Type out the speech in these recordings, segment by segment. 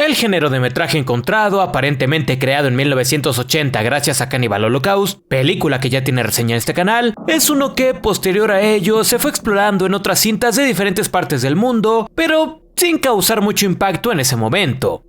El género de metraje encontrado, aparentemente creado en 1980 gracias a Cannibal Holocaust, película que ya tiene reseña en este canal, es uno que posterior a ello se fue explorando en otras cintas de diferentes partes del mundo, pero sin causar mucho impacto en ese momento.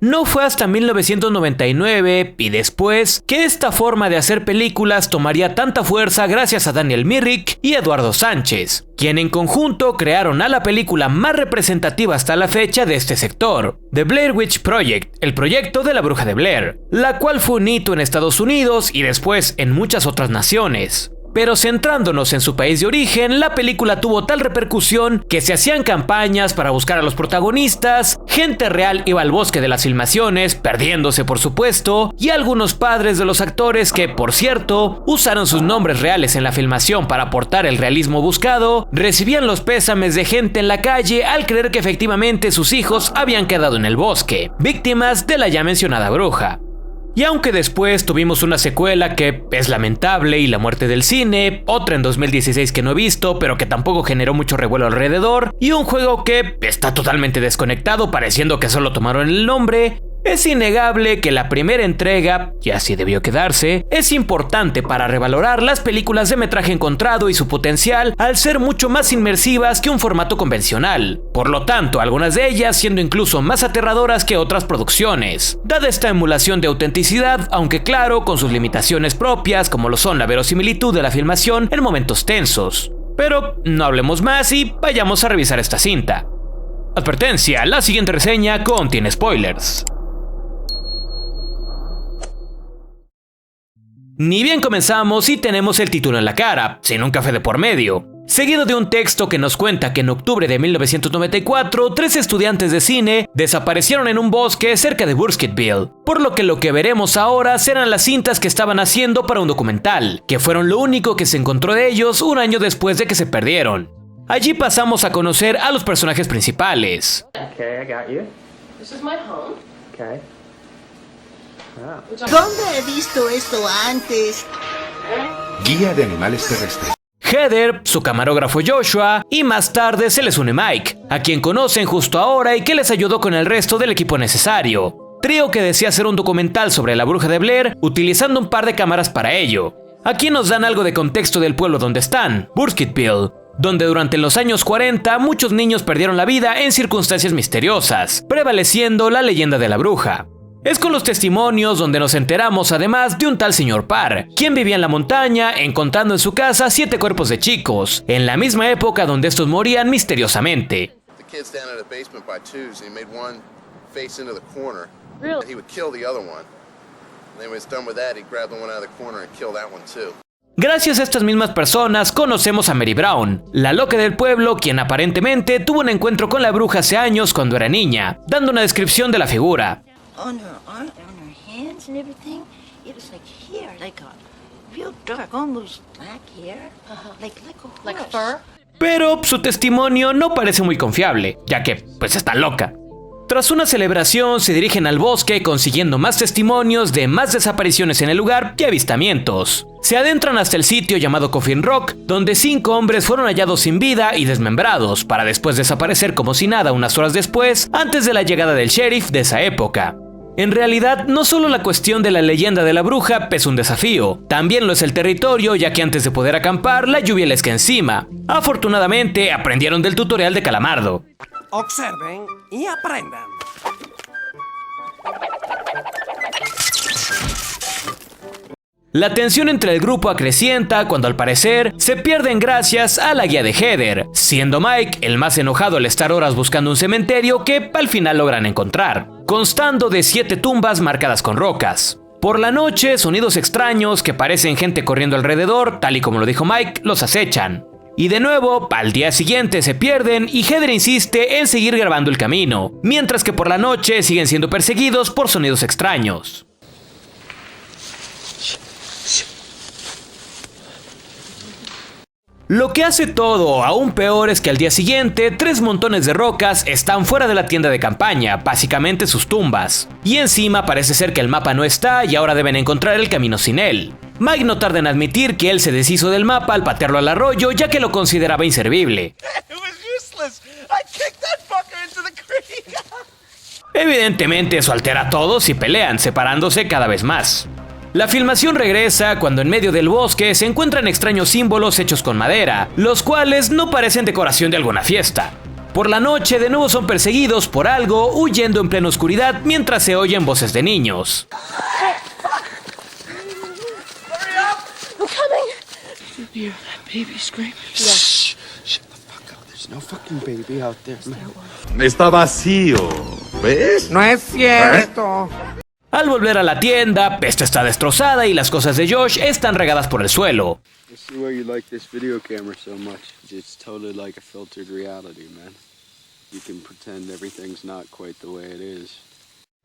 No fue hasta 1999 y después que esta forma de hacer películas tomaría tanta fuerza gracias a Daniel Myrick y Eduardo Sánchez, quien en conjunto crearon a la película más representativa hasta la fecha de este sector, The Blair Witch Project, el proyecto de la Bruja de Blair, la cual fue un hito en Estados Unidos y después en muchas otras naciones. Pero centrándonos en su país de origen, la película tuvo tal repercusión que se hacían campañas para buscar a los protagonistas, gente real iba al bosque de las filmaciones, perdiéndose por supuesto, y algunos padres de los actores que, por cierto, usaron sus nombres reales en la filmación para aportar el realismo buscado, recibían los pésames de gente en la calle al creer que efectivamente sus hijos habían quedado en el bosque, víctimas de la ya mencionada bruja. Y aunque después tuvimos una secuela que es lamentable y la muerte del cine, otra en 2016 que no he visto pero que tampoco generó mucho revuelo alrededor, y un juego que está totalmente desconectado pareciendo que solo tomaron el nombre, es innegable que la primera entrega, y así debió quedarse, es importante para revalorar las películas de metraje encontrado y su potencial al ser mucho más inmersivas que un formato convencional. Por lo tanto, algunas de ellas siendo incluso más aterradoras que otras producciones, dada esta emulación de autenticidad, aunque claro, con sus limitaciones propias como lo son la verosimilitud de la filmación en momentos tensos. Pero no hablemos más y vayamos a revisar esta cinta. Advertencia, la siguiente reseña contiene spoilers. Ni bien comenzamos y tenemos el título en la cara, sin un café de por medio, seguido de un texto que nos cuenta que en octubre de 1994, 3 estudiantes de cine desaparecieron en un bosque cerca de Burkittsville, por lo que veremos ahora serán las cintas que estaban haciendo para un documental, que fueron lo único que se encontró de ellos un año después de que se perdieron. Allí pasamos a conocer a los personajes principales. Okay, I got you. This is my home. Okay. Wow. ¿Dónde he visto esto antes? Guía de animales terrestres. Heather, su camarógrafo Joshua, y más tarde se les une Mike, a quien conocen justo ahora y que les ayudó con el resto del equipo necesario. Trío que desea hacer un documental sobre la bruja de Blair, utilizando un par de cámaras para ello. Aquí nos dan algo de contexto del pueblo donde están, Burkittsville, donde durante los años 40 muchos niños perdieron la vida en circunstancias misteriosas, prevaleciendo la leyenda de la bruja. Es con los testimonios donde nos enteramos además de un tal señor Parr, quien vivía en la montaña encontrando en su casa 7 cuerpos de chicos, en la misma época donde estos morían misteriosamente. Gracias a estas mismas personas conocemos a Mary Brown, la loca del pueblo, quien aparentemente tuvo un encuentro con la bruja hace años cuando era niña, dando una descripción de la figura. On her arm, on her hands and everything, it was like hair, like a real dark, almost black hair, like a horse. Like fur? Pero su testimonio no parece muy confiable, ya que, pues está loca. Tras una celebración se dirigen al bosque consiguiendo más testimonios de más desapariciones en el lugar y avistamientos. Se adentran hasta el sitio llamado Coffin Rock, donde 5 hombres fueron hallados sin vida y desmembrados, para después desaparecer como si nada unas horas después, antes de la llegada del sheriff de esa época. En realidad, no solo la cuestión de la leyenda de la bruja es un desafío, también lo es el territorio, ya que antes de poder acampar, la lluvia les cae encima. Afortunadamente, aprendieron del tutorial de Calamardo. Observen y aprendan. La tensión entre el grupo acrecienta cuando al parecer se pierden gracias a la guía de Heather, siendo Mike el más enojado al estar horas buscando un cementerio que al final logran encontrar, constando de 7 tumbas marcadas con rocas. Por la noche, sonidos extraños que parecen gente corriendo alrededor, tal y como lo dijo Mike, los acechan. Y de nuevo, al día siguiente se pierden y Heather insiste en seguir grabando el camino, mientras que por la noche siguen siendo perseguidos por sonidos extraños. Lo que hace todo aún peor es que al día siguiente 3 montones de rocas están fuera de la tienda de campaña, básicamente sus tumbas. Y encima parece ser que el mapa no está y ahora deben encontrar el camino sin él. Mike no tarda en admitir que él se deshizo del mapa al patearlo al arroyo ya que lo consideraba inservible. Evidentemente eso altera a todos y pelean, separándose cada vez más. La filmación regresa cuando en medio del bosque se encuentran extraños símbolos hechos con madera, los cuales no parecen decoración de alguna fiesta. Por la noche de nuevo son perseguidos por algo, huyendo en plena oscuridad mientras se oyen voces de niños. Está vacío, ¿ves? No es cierto. Al volver a la tienda, esta está destrozada y las cosas de Josh están regadas por el suelo. I see why you like this video camera so much. It's totally like a filtered reality, man. You can pretend everything's not quite the way it is.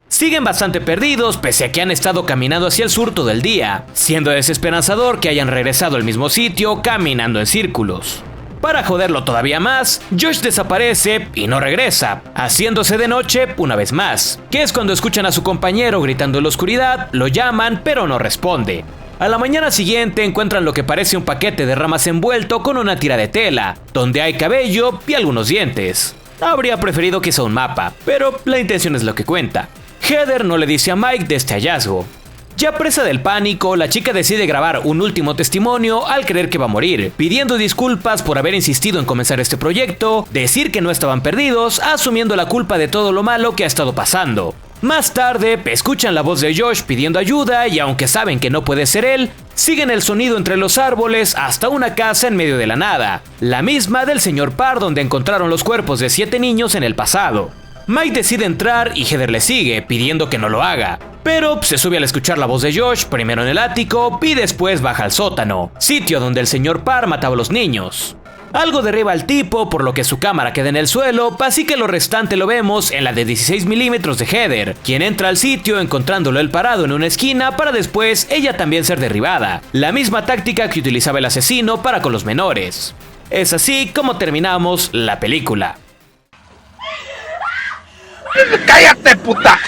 Siguen bastante perdidos pese a que han estado caminando hacia el sur todo el día, siendo desesperanzador que hayan regresado al mismo sitio caminando en círculos. Para joderlo todavía más, Josh desaparece y no regresa, haciéndose de noche una vez más, que es cuando escuchan a su compañero gritando en la oscuridad, lo llaman pero no responde. A la mañana siguiente encuentran lo que parece un paquete de ramas envuelto con una tira de tela, donde hay cabello y algunos dientes. Habría preferido quizá un mapa, pero la intención es lo que cuenta. Heather no le dice a Mike de este hallazgo. Ya presa del pánico, la chica decide grabar un último testimonio al creer que va a morir, pidiendo disculpas por haber insistido en comenzar este proyecto, decir que no estaban perdidos, asumiendo la culpa de todo lo malo que ha estado pasando. Más tarde, escuchan la voz de Josh pidiendo ayuda y aunque saben que no puede ser él, siguen el sonido entre los árboles hasta una casa en medio de la nada, la misma del señor Parr donde encontraron los cuerpos de 7 niños en el pasado. Mike decide entrar y Heather le sigue, pidiendo que no lo haga. Pero se sube al escuchar la voz de Josh, primero en el ático y después baja al sótano, sitio donde el señor Parr mataba a los niños. Algo derriba al tipo, por lo que su cámara queda en el suelo, así que lo restante lo vemos en la de 16 milímetros de Heather, quien entra al sitio encontrándolo él parado en una esquina para después ella también ser derribada. La misma táctica que utilizaba el asesino para con los menores. Es así como terminamos la película. ¡Cállate, puta!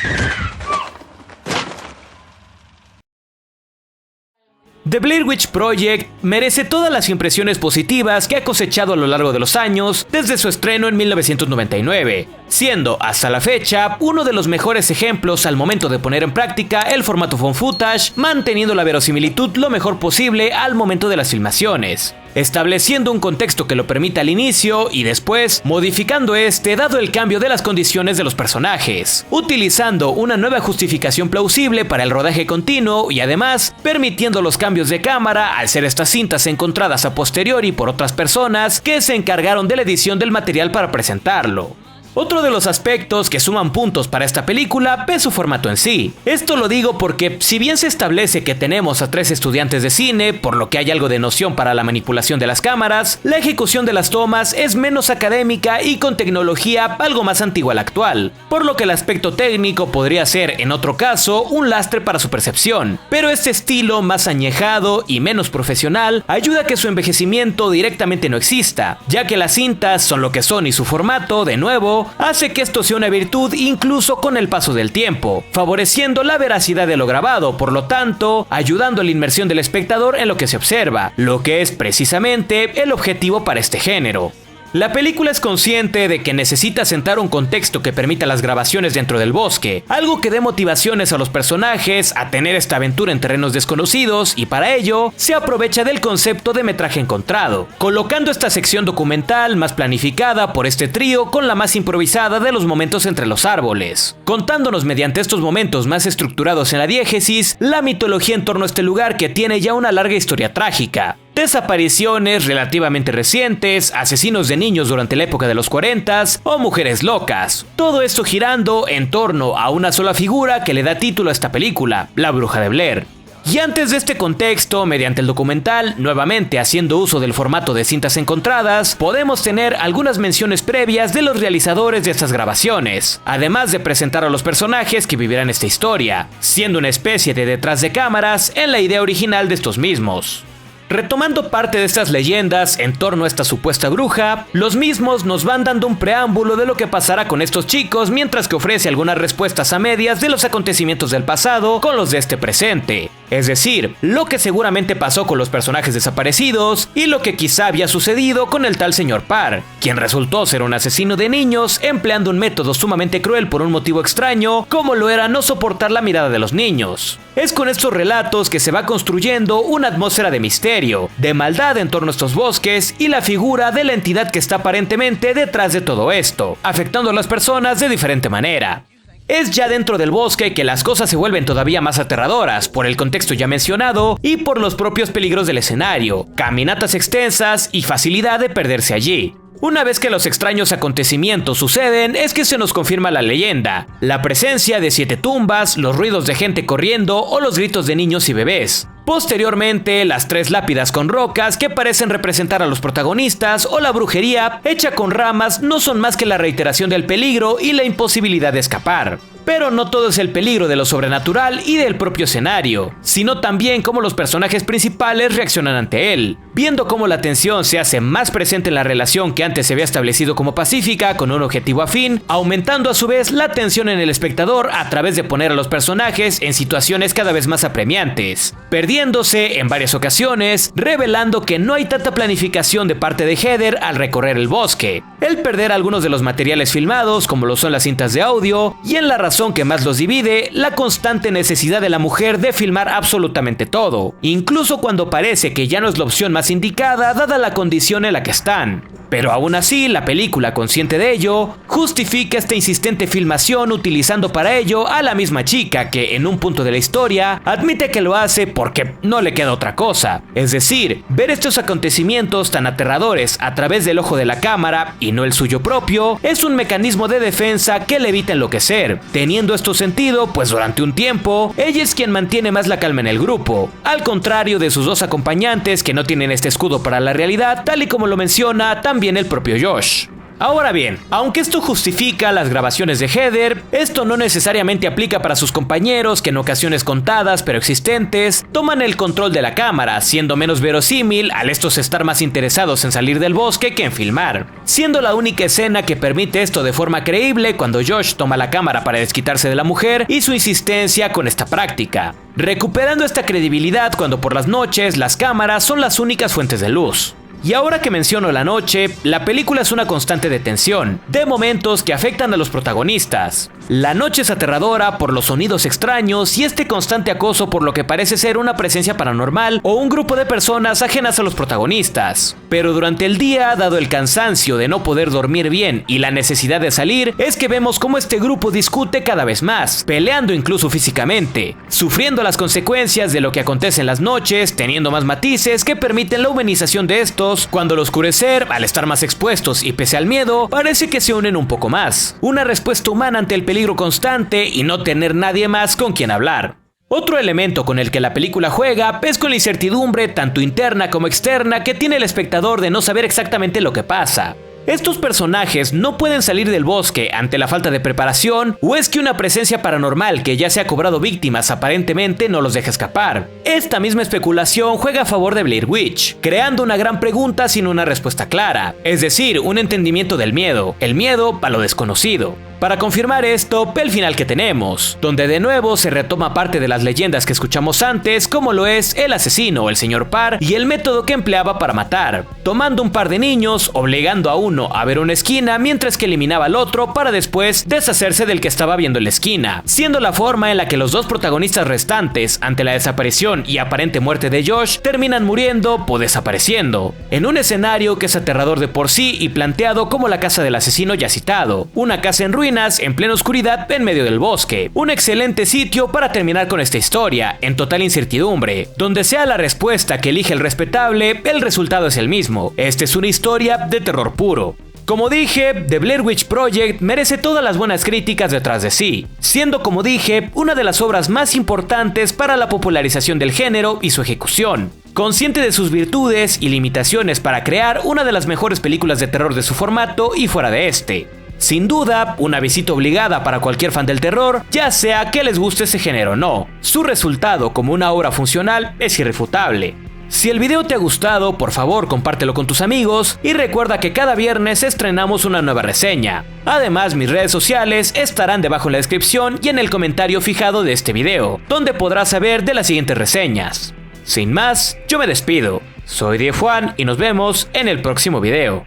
The Blair Witch Project merece todas las impresiones positivas que ha cosechado a lo largo de los años desde su estreno en 1999, siendo hasta la fecha uno de los mejores ejemplos al momento de poner en práctica el formato found footage, manteniendo la verosimilitud lo mejor posible al momento de las filmaciones, estableciendo un contexto que lo permita al inicio y después modificando este dado el cambio de las condiciones de los personajes, utilizando una nueva justificación plausible para el rodaje continuo y además permitiendo los cambios de cámara al ser estas cintas encontradas a posteriori por otras personas que se encargaron de la edición del material para presentarlo. Otro de los aspectos que suman puntos para esta película es su formato en sí. Esto lo digo porque si bien se establece que tenemos a 3 estudiantes de cine, por lo que hay algo de noción para la manipulación de las cámaras, la ejecución de las tomas es menos académica y con tecnología algo más antigua a la actual, por lo que el aspecto técnico podría ser en otro caso un lastre para su percepción, pero este estilo más añejado y menos profesional ayuda a que su envejecimiento directamente no exista, ya que las cintas son lo que son y su formato, de nuevo, hace que esto sea una virtud incluso con el paso del tiempo, favoreciendo la veracidad de lo grabado, por lo tanto, ayudando a la inmersión del espectador en lo que se observa, lo que es precisamente el objetivo para este género. La película es consciente de que necesita sentar un contexto que permita las grabaciones dentro del bosque, algo que dé motivaciones a los personajes a tener esta aventura en terrenos desconocidos y para ello se aprovecha del concepto de metraje encontrado, colocando esta sección documental más planificada por este trío con la más improvisada de los momentos entre los árboles, contándonos mediante estos momentos más estructurados en la diégesis la mitología en torno a este lugar que tiene ya una larga historia trágica. Desapariciones relativamente recientes, asesinos de niños durante la época de los 40s o mujeres locas. Todo esto girando en torno a una sola figura que le da título a esta película, la Bruja de Blair. Y antes de este contexto, mediante el documental, nuevamente haciendo uso del formato de cintas encontradas, podemos tener algunas menciones previas de los realizadores de estas grabaciones, además de presentar a los personajes que vivirán esta historia, siendo una especie de detrás de cámaras en la idea original de estos mismos. Retomando parte de estas leyendas en torno a esta supuesta bruja, los mismos nos van dando un preámbulo de lo que pasará con estos chicos mientras que ofrece algunas respuestas a medias de los acontecimientos del pasado con los de este presente, Es decir, lo que seguramente pasó con los personajes desaparecidos y lo que quizá había sucedido con el tal señor Parr, quien resultó ser un asesino de niños empleando un método sumamente cruel por un motivo extraño, como lo era no soportar la mirada de los niños. Es con estos relatos que se va construyendo una atmósfera de misterio, de maldad en torno a estos bosques y la figura de la entidad que está aparentemente detrás de todo esto, afectando a las personas de diferente manera. Es ya dentro del bosque que las cosas se vuelven todavía más aterradoras, por el contexto ya mencionado y por los propios peligros del escenario, caminatas extensas y facilidad de perderse allí. Una vez que los extraños acontecimientos suceden, es que se nos confirma la leyenda, la presencia de 7 tumbas, los ruidos de gente corriendo o los gritos de niños y bebés. Posteriormente, las 3 lápidas con rocas que parecen representar a los protagonistas o la brujería hecha con ramas no son más que la reiteración del peligro y la imposibilidad de escapar. Pero no todo es el peligro de lo sobrenatural y del propio escenario, sino también cómo los personajes principales reaccionan ante él, viendo cómo la tensión se hace más presente en la relación que antes se había establecido como pacífica con un objetivo afín, aumentando a su vez la tensión en el espectador a través de poner a los personajes en situaciones cada vez más apremiantes, perdiéndose en varias ocasiones, revelando que no hay tanta planificación de parte de Heather al recorrer el bosque, el perder algunos de los materiales filmados como lo son las cintas de audio y en la razón que más los divide, la constante necesidad de la mujer de filmar absolutamente todo, incluso cuando parece que ya no es la opción más indicada dada la condición en la que están. Pero aún así, la película, consciente de ello, justifica esta insistente filmación utilizando para ello a la misma chica que, en un punto de la historia, admite que lo hace porque no le queda otra cosa. Es decir, ver estos acontecimientos tan aterradores a través del ojo de la cámara, y no el suyo propio, es un mecanismo de defensa que le evita enloquecer. Teniendo esto sentido, pues durante un tiempo, ella es quien mantiene más la calma en el grupo, al contrario de sus 2 acompañantes que no tienen este escudo para la realidad, tal y como lo menciona también el propio Josh. Ahora bien, aunque esto justifica las grabaciones de Heather, esto no necesariamente aplica para sus compañeros que en ocasiones contadas pero existentes toman el control de la cámara, siendo menos verosímil al estos estar más interesados en salir del bosque que en filmar, siendo la única escena que permite esto de forma creíble cuando Josh toma la cámara para desquitarse de la mujer y su insistencia con esta práctica, recuperando esta credibilidad cuando por las noches las cámaras son las únicas fuentes de luz. Y ahora que menciono la noche, la película es una constante de tensión, de momentos que afectan a los protagonistas. La noche es aterradora por los sonidos extraños y este constante acoso por lo que parece ser una presencia paranormal o un grupo de personas ajenas a los protagonistas. Pero durante el día, dado el cansancio de no poder dormir bien y la necesidad de salir, es que vemos cómo este grupo discute cada vez más, peleando incluso físicamente, sufriendo las consecuencias de lo que acontece en las noches, teniendo más matices que permiten la humanización de estos cuando al oscurecer, al estar más expuestos y pese al miedo, parece que se unen un poco más. Una respuesta humana ante el peligro constante y no tener nadie más con quien hablar. Otro elemento con el que la película juega es con la incertidumbre tanto interna como externa que tiene el espectador de no saber exactamente lo que pasa. Estos personajes no pueden salir del bosque ante la falta de preparación, o es que una presencia paranormal que ya se ha cobrado víctimas aparentemente no los deja escapar. Esta misma especulación juega a favor de Blair Witch, creando una gran pregunta sin una respuesta clara, es decir, un entendimiento del miedo, el miedo a lo desconocido. Para confirmar esto, ve el final que tenemos, donde de nuevo se retoma parte de las leyendas que escuchamos antes, como lo es el asesino, el señor Parr, y el método que empleaba para matar, tomando un par de niños, obligando a uno a ver una esquina mientras que eliminaba al otro para después deshacerse del que estaba viendo en la esquina, siendo la forma en la que los 2 protagonistas restantes, ante la desaparición y aparente muerte de Josh, terminan muriendo o desapareciendo, en un escenario que es aterrador de por sí y planteado como la casa del asesino ya citado, una casa en ruinas en plena oscuridad en medio del bosque. Un excelente sitio para terminar con esta historia, en total incertidumbre. Donde sea la respuesta que elige el respetable, el resultado es el mismo. Esta es una historia de terror puro. Como dije, The Blair Witch Project merece todas las buenas críticas detrás de sí, siendo, como dije, una de las obras más importantes para la popularización del género y su ejecución. Consciente de sus virtudes y limitaciones para crear una de las mejores películas de terror de su formato y fuera de este. Sin duda, una visita obligada para cualquier fan del terror, ya sea que les guste ese género o no. Su resultado como una obra funcional es irrefutable. Si el video te ha gustado, por favor compártelo con tus amigos y recuerda que cada viernes estrenamos una nueva reseña. Además, mis redes sociales estarán debajo en la descripción y en el comentario fijado de este video, donde podrás saber de las siguientes reseñas. Sin más, yo me despido. Soy Diego Juan y nos vemos en el próximo video.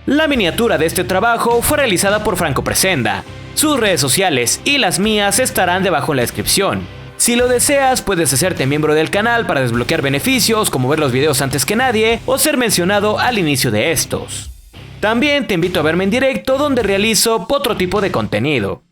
La miniatura de este trabajo fue realizada por Franco Presenda. Sus redes sociales y las mías estarán debajo en la descripción. Si lo deseas, puedes hacerte miembro del canal para desbloquear beneficios como ver los videos antes que nadie o ser mencionado al inicio de estos. También te invito a verme en directo donde realizo otro tipo de contenido.